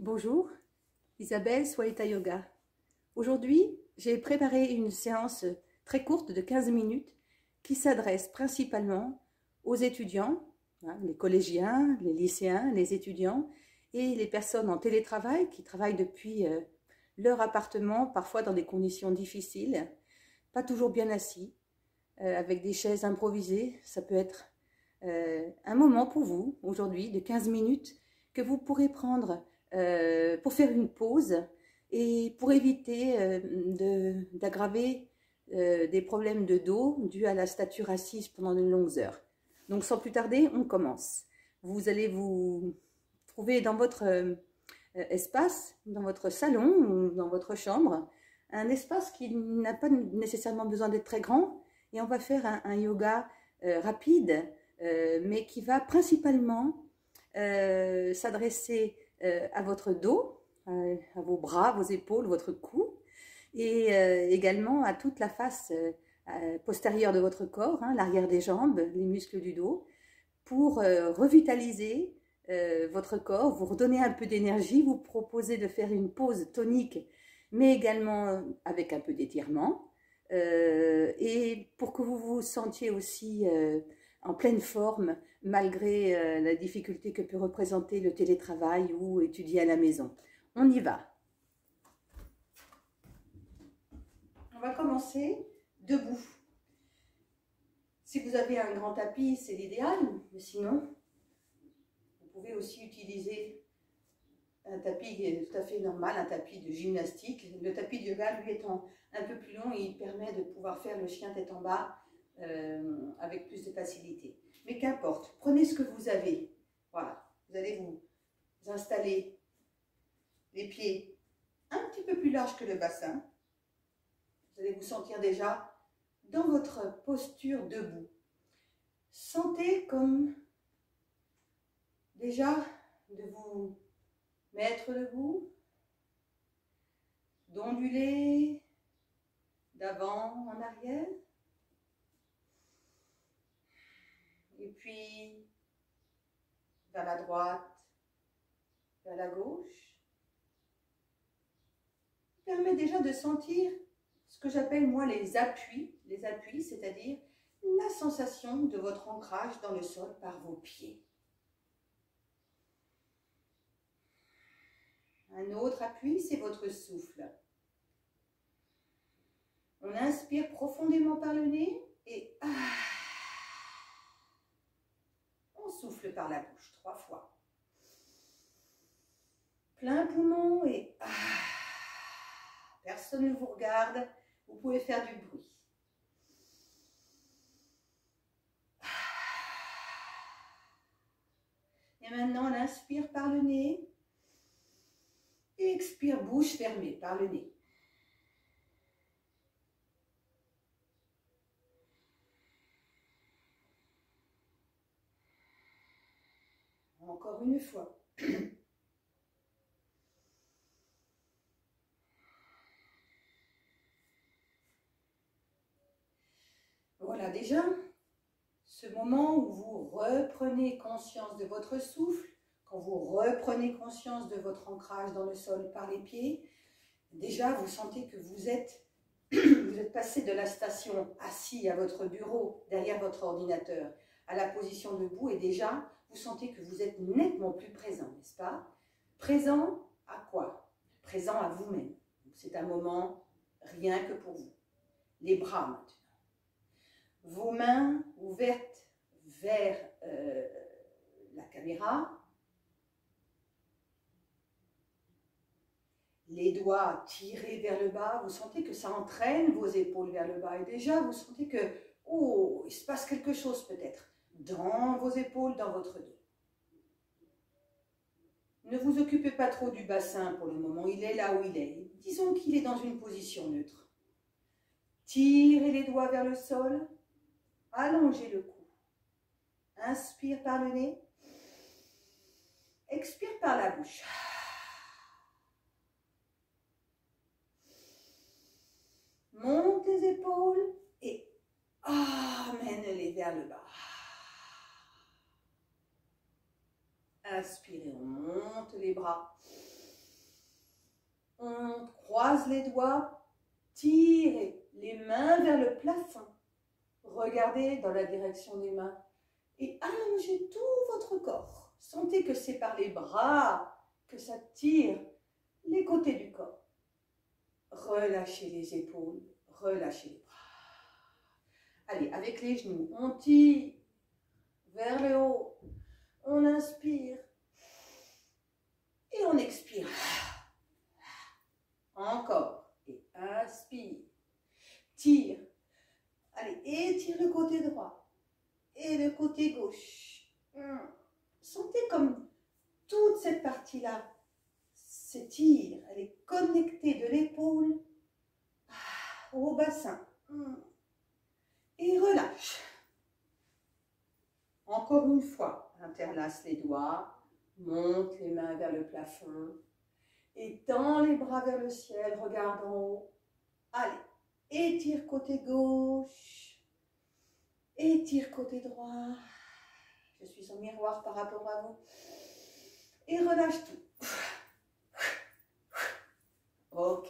Bonjour, Isabelle Swalita Yoga. Aujourd'hui, j'ai préparé une séance très courte de 15 minutes qui s'adresse principalement aux étudiants, les collégiens, les lycéens, les étudiants et les personnes en télétravail qui travaillent depuis leur appartement, parfois dans des conditions difficiles, pas toujours bien assis, avec des chaises improvisées. Ça peut être un moment pour vous aujourd'hui de 15 minutes que vous pourrez prendre pour faire une pause et pour éviter d'aggraver des problèmes de dos dus à la stature assise pendant de longues heures. Donc sans plus tarder, on commence. Vous allez vous trouver dans votre espace, dans votre salon ou dans votre chambre, un espace qui n'a pas nécessairement besoin d'être très grand, et on va faire un yoga rapide, mais qui va principalement s'adresser à votre dos, à vos bras, vos épaules, votre cou, et également à toute la face postérieure de votre corps, l'arrière des jambes, les muscles du dos, pour revitaliser votre corps, vous redonner un peu d'énergie, vous proposer de faire une pause tonique, mais également avec un peu d'étirement, et pour que vous vous sentiez aussi en pleine forme, malgré la difficulté que peut représenter le télétravail ou étudier à la maison. On y va. On va commencer debout. Si vous avez un grand tapis, c'est l'idéal, mais sinon, vous pouvez aussi utiliser un tapis tout à fait normal, un tapis de gymnastique. Le tapis de yoga, lui, étant un peu plus long, il permet de pouvoir faire le chien tête en bas avec plus de facilité. Mais qu'importe, prenez ce que vous avez. Voilà, vous allez vous installer les pieds un petit peu plus larges que le bassin. Vous allez vous sentir déjà dans votre posture debout. Sentez comme déjà de vous mettre debout, d'onduler d'avant en arrière. Et puis, vers la droite, vers la gauche. Ça permet déjà de sentir ce que j'appelle moi les appuis, c'est-à-dire la sensation de votre ancrage dans le sol par vos pieds. Un autre appui, c'est votre souffle. On inspire profondément par le nez et on souffle par la bouche 3 fois. Plein poumon et personne ne vous regarde, vous pouvez faire du bruit. Et maintenant, on inspire par le nez et expire bouche fermée par le nez. Encore une fois. Voilà déjà ce moment où vous reprenez conscience de votre souffle, quand vous reprenez conscience de votre ancrage dans le sol par les pieds, déjà vous sentez que vous êtes passé de la station assis à votre bureau, derrière votre ordinateur, à la position debout, et déjà vous sentez que vous êtes nettement plus présent, n'est-ce pas? Présent à quoi? Présent à vous-même. C'est un moment rien que pour vous. Les bras maintenant. Vos mains ouvertes vers la caméra. Les doigts tirés vers le bas. Vous sentez que ça entraîne vos épaules vers le bas. Et déjà, vous sentez que, oh, il se passe quelque chose peut-être dans vos épaules, dans votre dos. Ne vous occupez pas trop du bassin pour le moment. Il est là où il est. Disons qu'il est dans une position neutre. Tirez les doigts vers le sol. Allongez le cou. Inspire par le nez. Expire par la bouche. Monte les épaules et amène-les vers le bas. Inspirez, on monte les bras. On croise les doigts, tirez les mains vers le plafond. Regardez dans la direction des mains et allongez tout votre corps. Sentez que c'est par les bras que ça tire les côtés du corps. Relâchez les épaules, relâchez les bras. Allez, avec les genoux, on tire vers le haut. On inspire et on expire. Encore. Et inspire. Tire. Allez, étire le côté droit et le côté gauche. Sentez comme toute cette partie-là s'étire. Elle est connectée de l'épaule au bassin. Et relâche. Encore une fois, interlace les doigts, monte les mains vers le plafond, étends les bras vers le ciel, regarde en haut. Allez, étire côté gauche, étire côté droit. Je suis en miroir par rapport à vous. Et relâche tout. Ok.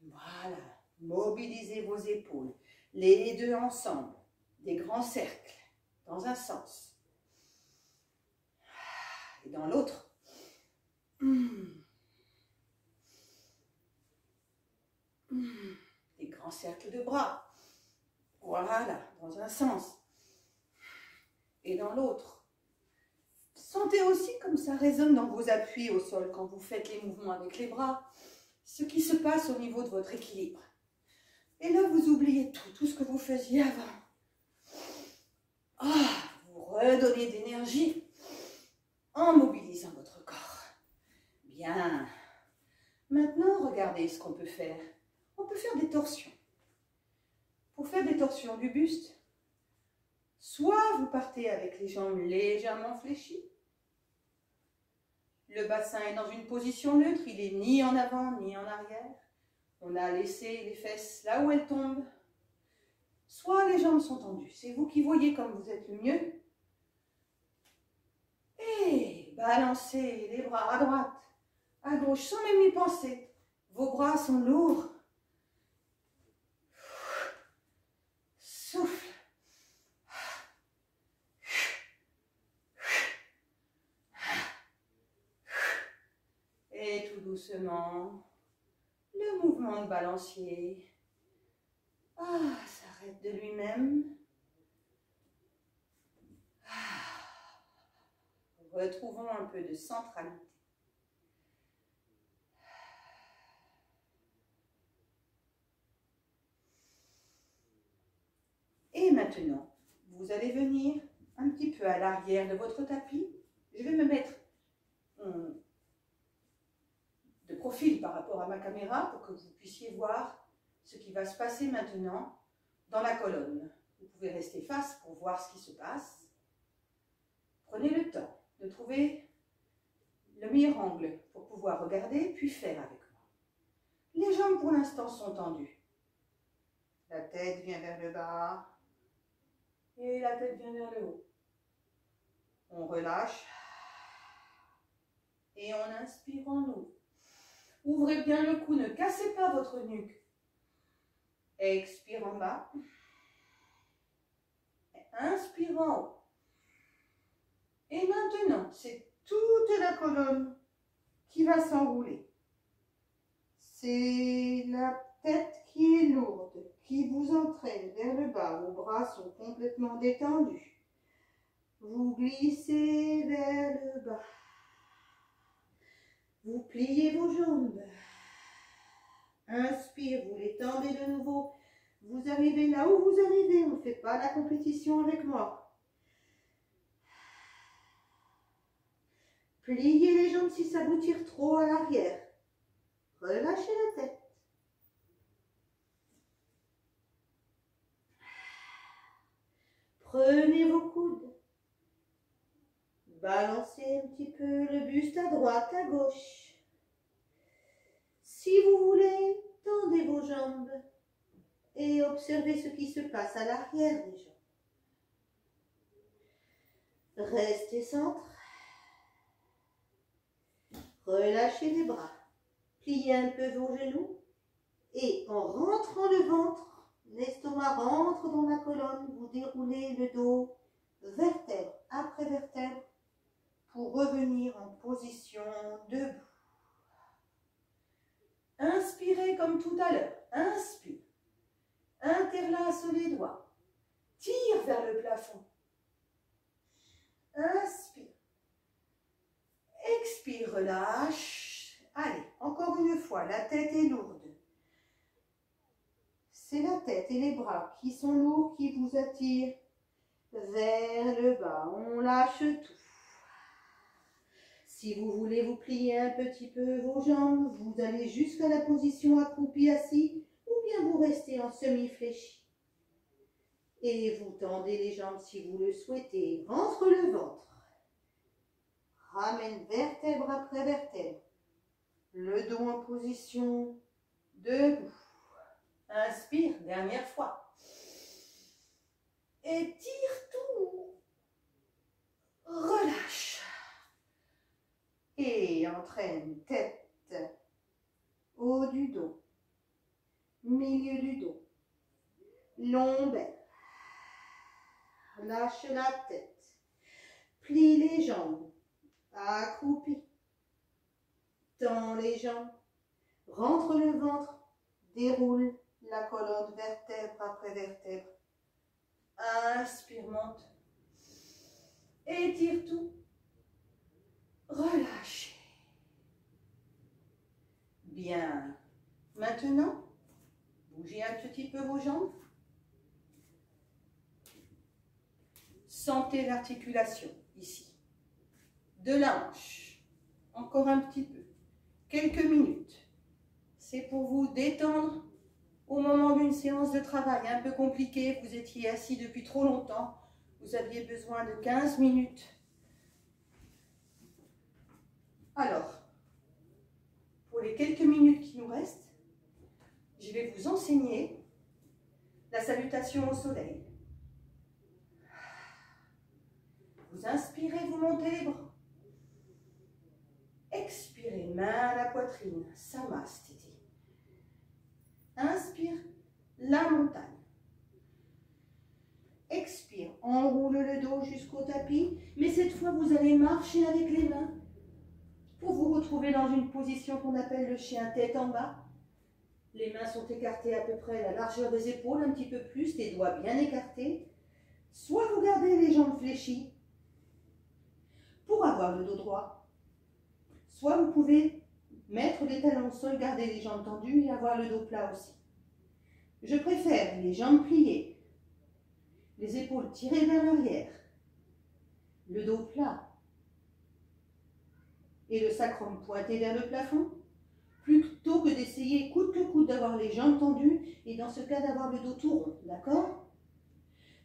Voilà. Mobilisez vos épaules. Les deux ensemble. Des grands cercles. Dans un sens. Et dans l'autre. Des grands cercles de bras. Voilà. Dans un sens. Et dans l'autre. Sentez aussi comme ça résonne dans vos appuis au sol quand vous faites les mouvements avec les bras. Ce qui se passe au niveau de votre équilibre. Et là, vous oubliez tout ce que vous faisiez avant. Vous redonnez d'énergie en mobilisant votre corps. Bien. Maintenant, regardez ce qu'on peut faire. On peut faire des torsions. Pour faire des torsions du buste, soit vous partez avec les jambes légèrement fléchies. Le bassin est dans une position neutre, il est ni en avant ni en arrière. On a laissé les fesses là où elles tombent. Soit les jambes sont tendues, c'est vous qui voyez comme vous êtes le mieux. Et balancez les bras à droite, à gauche, sans même y penser. Vos bras sont lourds. Souffle. Et tout doucement, le mouvement de balancier s'arrête de lui-même. Retrouvons un peu de centralité. Et maintenant, vous allez venir un petit peu à l'arrière de votre tapis. Je vais me mettre de profil par rapport à ma caméra pour que vous puissiez voir ce qui va se passer maintenant dans la colonne. Vous pouvez rester face pour voir ce qui se passe. Prenez le temps de trouver le meilleur angle pour pouvoir regarder puis faire avec moi. Les jambes pour l'instant sont tendues. La tête vient vers le bas et la tête vient vers le haut. On relâche et on inspire en ouvre. Ouvrez bien le cou, ne cassez pas votre nuque. Expire en bas. Inspire en haut. Et maintenant, c'est toute la colonne qui va s'enrouler. C'est la tête qui est lourde, qui vous entraîne vers le bas. Vos bras sont complètement détendus. Vous glissez vers le bas. Vous pliez vos jambes. Inspire, vous les tendez de nouveau. Vous arrivez là où vous arrivez. On ne fait pas la compétition avec moi. Pliez les jambes si ça vous tire trop à l'arrière. Relâchez la tête. Prenez vos coudes. Balancez un petit peu le buste à droite, à gauche. Si vous voulez, tendez vos jambes et observez ce qui se passe à l'arrière des jambes. Restez centre. Relâchez les bras. pliez un peu vos genoux et en rentrant le ventre, l'estomac rentre dans la colonne, vous déroulez le dos vertèbre après vertèbre pour revenir en position debout. Inspirez comme tout à l'heure. Inspire. Interlace les doigts. Tire vers le plafond. Inspire. Expire, relâche. Allez, encore une fois, la tête est lourde. C'est la tête et les bras qui sont lourds qui vous attirent vers le bas. On lâche tout. Si vous voulez vous plier un petit peu vos jambes, vous allez jusqu'à la position accroupi assis ou bien vous restez en semi-fléchi. Et vous tendez les jambes si vous le souhaitez. Rentre le ventre. Ramène vertèbre après vertèbre. Le dos en position debout. Inspire, dernière fois. Étire tout. Relâche. Et entraîne tête, haut du dos, milieu du dos, lombaire. Lâche la tête. Plie les jambes. Accroupi. Tends les jambes. Rentre le ventre. Déroule la colonne vertèbre après vertèbre. Inspire, monte. Étire tout. Relâchez. Bien. Maintenant, bougez un petit peu vos jambes. Sentez l'articulation ici. De la hanche. Encore un petit peu. Quelques minutes. C'est pour vous détendre au moment d'une séance de travail un peu compliquée. Vous étiez assis depuis trop longtemps. Vous aviez besoin de 15 minutes. Alors, pour les quelques minutes qui nous restent, je vais vous enseigner la salutation au soleil. Vous inspirez, vous montez les bras. Expirez, main à la poitrine, Samastiti. Inspire, la montagne. Expire, enroule le dos jusqu'au tapis, mais cette fois vous allez marcher avec les mains pour vous retrouver dans une position qu'on appelle le chien tête en bas. Les mains sont écartées à peu près à la largeur des épaules, un petit peu plus, les doigts bien écartés. Soit vous gardez les jambes fléchies pour avoir le dos droit, soit vous pouvez mettre les talons au sol, garder les jambes tendues et avoir le dos plat aussi. Je préfère les jambes pliées, les épaules tirées vers l'arrière, le dos plat et le sacrum pointé vers le plafond, plutôt que d'essayer coûte que coûte d'avoir les jambes tendues et dans ce cas d'avoir le dos tout rond, d'accord?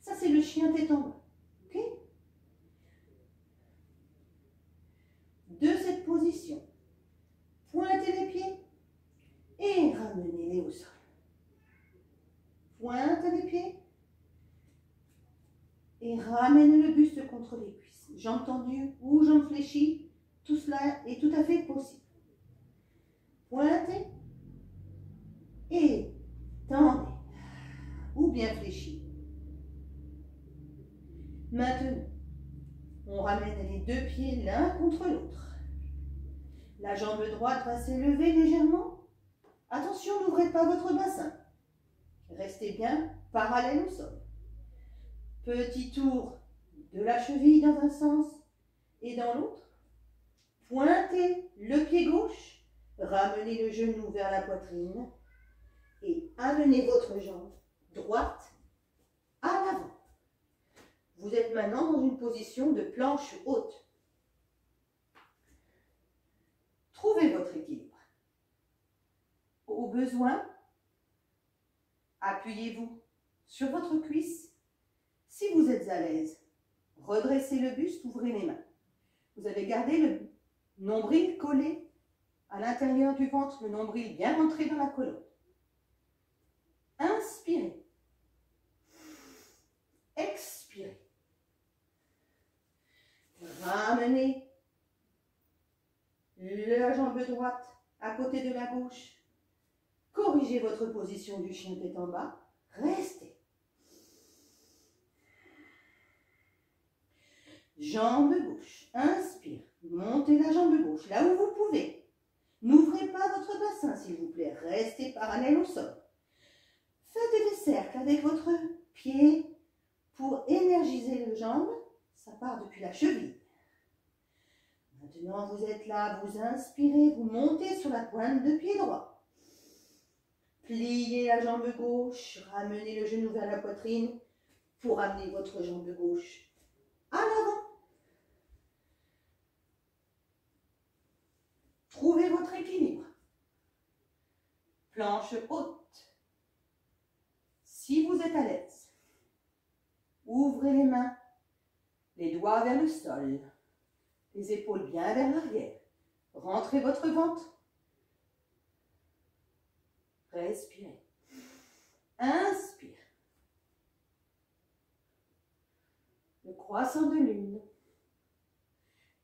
Ça c'est le chien tête en bas, ok? De cette position, pointez les pieds et ramenez-les au sol. Pointe les pieds et ramène le buste contre les cuisses. Jambes tendues ou jambes fléchies, tout cela est tout à fait possible. Pointez et tendez ou bien fléchis. Maintenant, on ramène les deux pieds l'un contre l'autre. La jambe droite va s'élever légèrement. Attention, n'ouvrez pas votre bassin. Restez bien parallèle au sol. Petit tour de la cheville dans un sens et dans l'autre. Pointez le pied gauche, ramenez le genou vers la poitrine et amenez votre jambe droite à l'avant. Vous êtes maintenant dans une position de planche haute. Trouvez votre équilibre. Au besoin, appuyez-vous sur votre cuisse. Si vous êtes à l'aise, redressez le buste, ouvrez les mains. Vous avez gardé le nombril collé à l'intérieur du ventre, le nombril bien rentré dans la colonne. Inspirez. Expirez. Ramenez la jambe droite à côté de la gauche. Corrigez votre position du chien tête en bas. Restez. Jambe gauche. Inspire. Montez la jambe gauche là où vous pouvez. N'ouvrez pas votre bassin, s'il vous plaît. Restez parallèle au sol. Faites des cercles avec votre pied pour énergiser les jambes. Ça part depuis la cheville. Maintenant, vous êtes là, vous inspirez, vous montez sur la pointe de pied droit. Pliez la jambe gauche, ramenez le genou vers la poitrine pour amener votre jambe gauche à l'avant. Trouvez votre équilibre. Planche haute. Si vous êtes à l'aise, ouvrez les mains, les doigts vers le sol, les épaules bien vers l'arrière. Rentrez votre ventre. Respirez. Inspire. Le croissant de lune.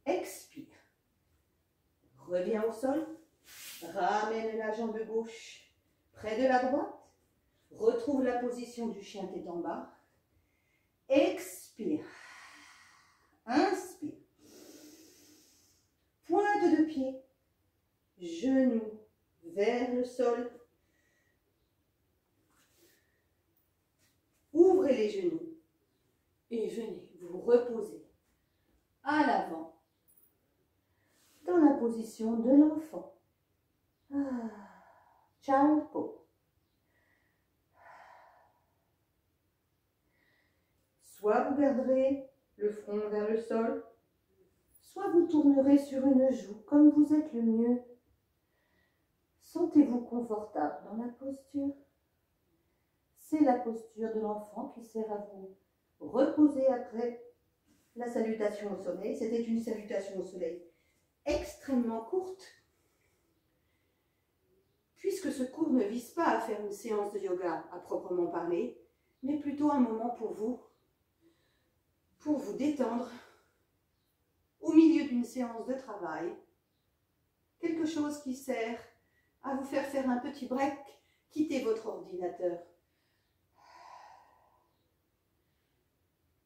Expire. Reviens au sol. Ramène la jambe gauche près de la droite. Retrouve la position du chien tête en bas. Expire. Inspire. Pointe de pied. Genou vers le sol. Ouvrez les genoux et venez vous reposer à l'avant dans la position de l'enfant. Child pose. Soit vous garderez le front vers le sol, soit vous tournerez sur une joue comme vous êtes le mieux. Sentez-vous confortable dans la posture. C'est la posture de l'enfant qui sert à vous reposer après la salutation au soleil. C'était une salutation au soleil extrêmement courte, puisque ce cours ne vise pas à faire une séance de yoga à proprement parler, mais plutôt un moment pour vous détendre au milieu d'une séance de travail, quelque chose qui sert à vous faire un petit break, quittez votre ordinateur.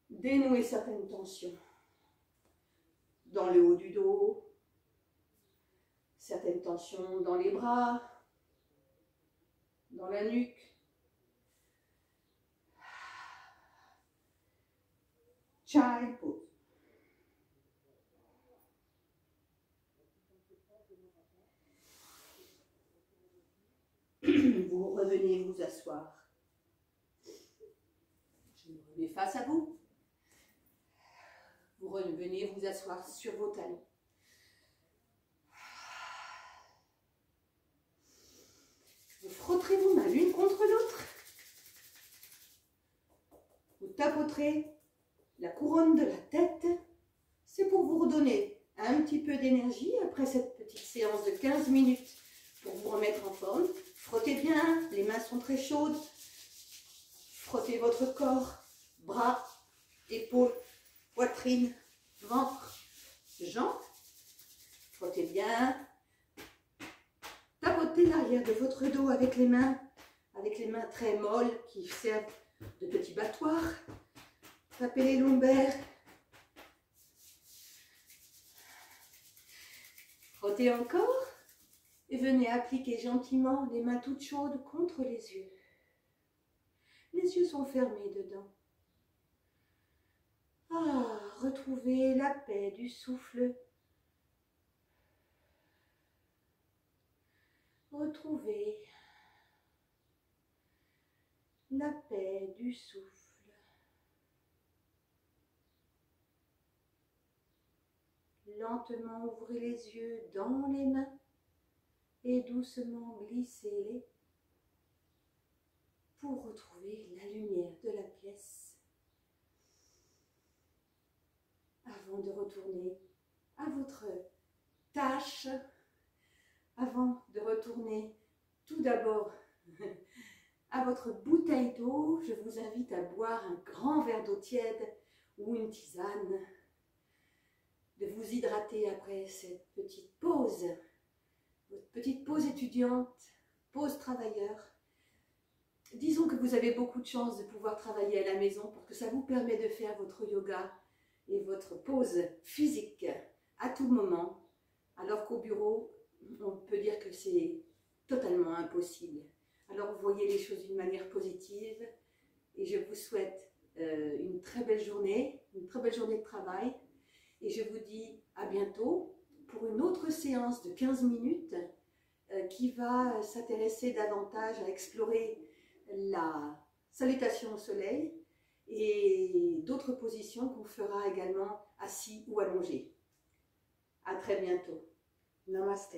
Dénouer certaines tensions dans le haut du dos, certaines tensions dans les bras, dans la nuque. Child pose. Vous revenez vous asseoir. Je me remets face à vous. Vous revenez vous asseoir sur vos talons. Vous frotterez vos mains l'une contre l'autre. Vous tapoterez la couronne de la tête. C'est pour vous redonner un petit peu d'énergie après cette petite séance de 15 minutes pour vous remettre en forme. Frottez bien, les mains sont très chaudes. Frottez votre corps, bras, épaules, poitrine, ventre, jambes. Frottez bien. Tapotez l'arrière de votre dos avec les mains très molles qui servent de petits battoirs. Tapez les lombaires. Frottez encore et venez appliquer gentiment les mains toutes chaudes contre les yeux. Les yeux sont fermés dedans. Retrouvez la paix du souffle. Retrouvez la paix du souffle. Lentement ouvrez les yeux dans les mains et doucement glissez-les pour retrouver la lumière de la pièce avant de retourner à votre tâche, avant de retourner tout d'abord à votre bouteille d'eau. Je vous invite à boire un grand verre d'eau tiède ou une tisane, de vous hydrater après cette petite pause, votre petite pause étudiante, pause travailleur. Disons que vous avez beaucoup de chance de pouvoir travailler à la maison parce que ça vous permet de faire votre yoga et votre pause physique à tout moment, alors qu'au bureau, on peut dire que c'est totalement impossible. Alors vous voyez les choses d'une manière positive et je vous souhaite une très belle journée de travail et je vous dis à bientôt pour une autre séance de 15 minutes qui va s'intéresser davantage à explorer la salutation au soleil et d'autres positions qu'on fera également assis ou allongé. À très bientôt. Namaste.